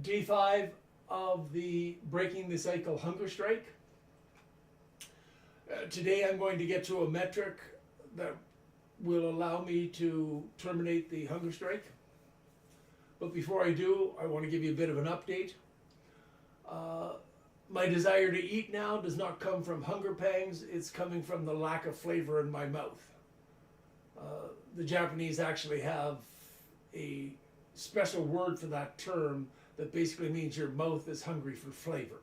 Day 5 of the Breaking the Cycle Hunger Strike. Today I'm going to get to a metric that will allow me to terminate the hunger strike. But before I do, I want to give you a bit of an update. My desire to eat now does not come from hunger pangs, it's coming from the lack of flavor in my mouth. The Japanese actually have a special word for that term that basically means your mouth is hungry for flavor.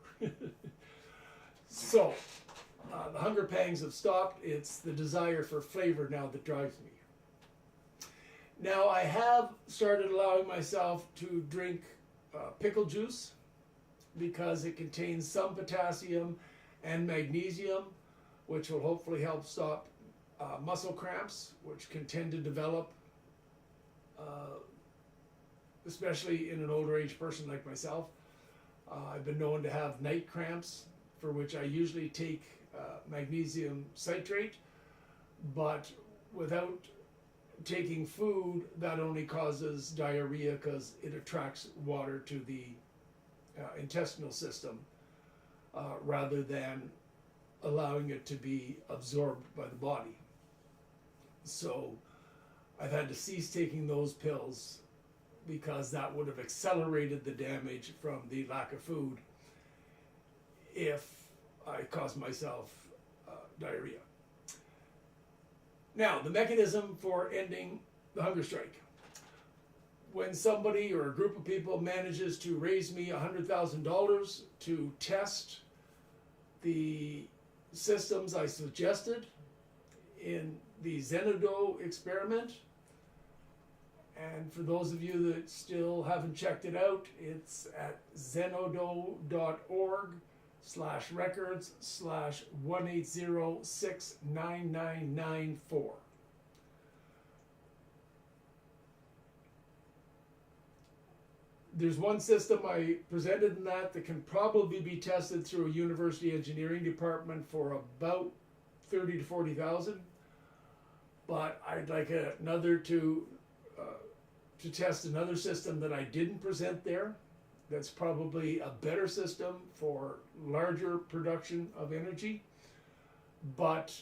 So, the hunger pangs have stopped. It's the desire for flavor now that drives me. Now, I have started allowing myself to drink pickle juice because it contains some potassium and magnesium, which will hopefully help stop muscle cramps, which can tend to develop, especially in an older age person like myself. I've been known to have night cramps, for which I usually take magnesium citrate, but without taking food, that only causes diarrhea because it attracts water to the intestinal system rather than allowing it to be absorbed by the body. So I've had to cease taking those pills because that would have accelerated the damage from the lack of food if I caused myself diarrhea. Now, the mechanism for ending the hunger strike. When somebody or a group of people manages to raise me $100,000 to test the systems I suggested in the Zenodo experiment, and for those of you that still haven't checked it out, it's at zenodo.org/records/180699994. There's one system I presented in that can probably be tested through a university engineering department for about 30 to 40,000, but I'd like another to test another system that I didn't present there. That's probably a better system for larger production of energy, but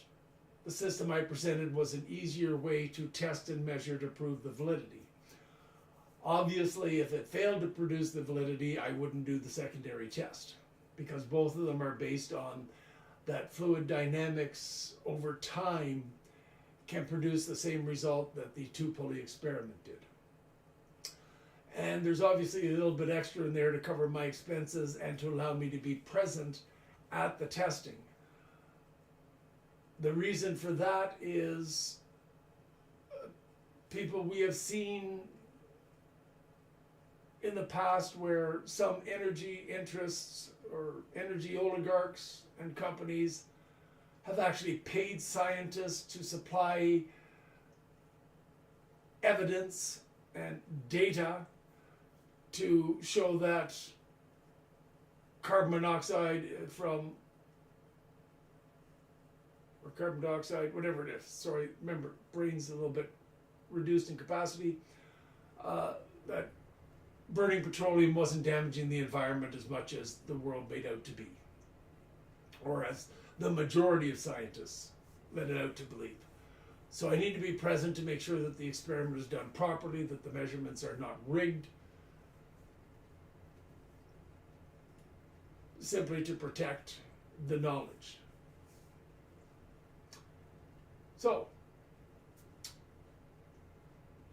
the system I presented was an easier way to test and measure to prove the validity. Obviously, if it failed to produce the validity, I wouldn't do the secondary test, because both of them are based on that fluid dynamics over time can produce the same result that the two-pulley experiment did. And there's obviously a little bit extra in there to cover my expenses and to allow me to be present at the testing. The reason for that is people we have seen in the past where some energy interests or energy oligarchs and companies have actually paid scientists to supply evidence and data to show that carbon monoxide or carbon dioxide, whatever it is, sorry, remember, brain's a little bit reduced in capacity, that burning petroleum wasn't damaging the environment as much as the world made out to be, or as the majority of scientists let it out to believe. So I need to be present to make sure that the experiment is done properly, that the measurements are not rigged, simply to protect the knowledge. So,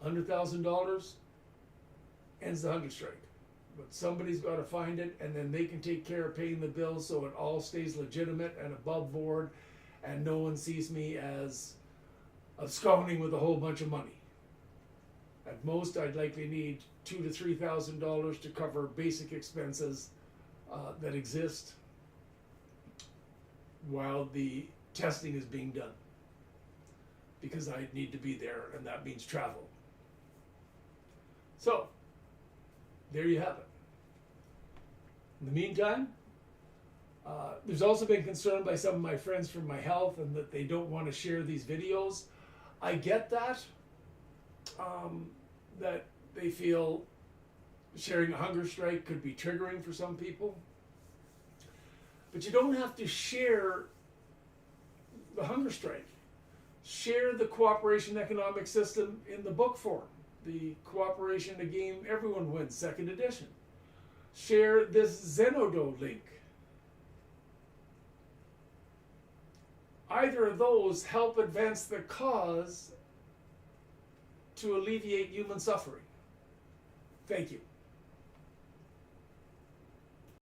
$100,000 ends the hunger strike. But somebody's got to find it, and then they can take care of paying the bills so it all stays legitimate and above board, and no one sees me as absconding with a whole bunch of money. At most, I'd likely need $2,000 to $3,000 to cover basic expenses that exist while the testing is being done, because I need to be there, and that means travel. So, there you have it. In the meantime, there's also been concern by some of my friends for my health and that they don't want to share these videos. I get that, that they feel Sharing a hunger strike could be triggering for some people. But you don't have to share the hunger strike. Share the cooperation economic system in the book form. The Cooperation, a Game Everyone Wins, 2nd edition. Share this Zenodo link. Either of those help advance the cause to alleviate human suffering. Thank you.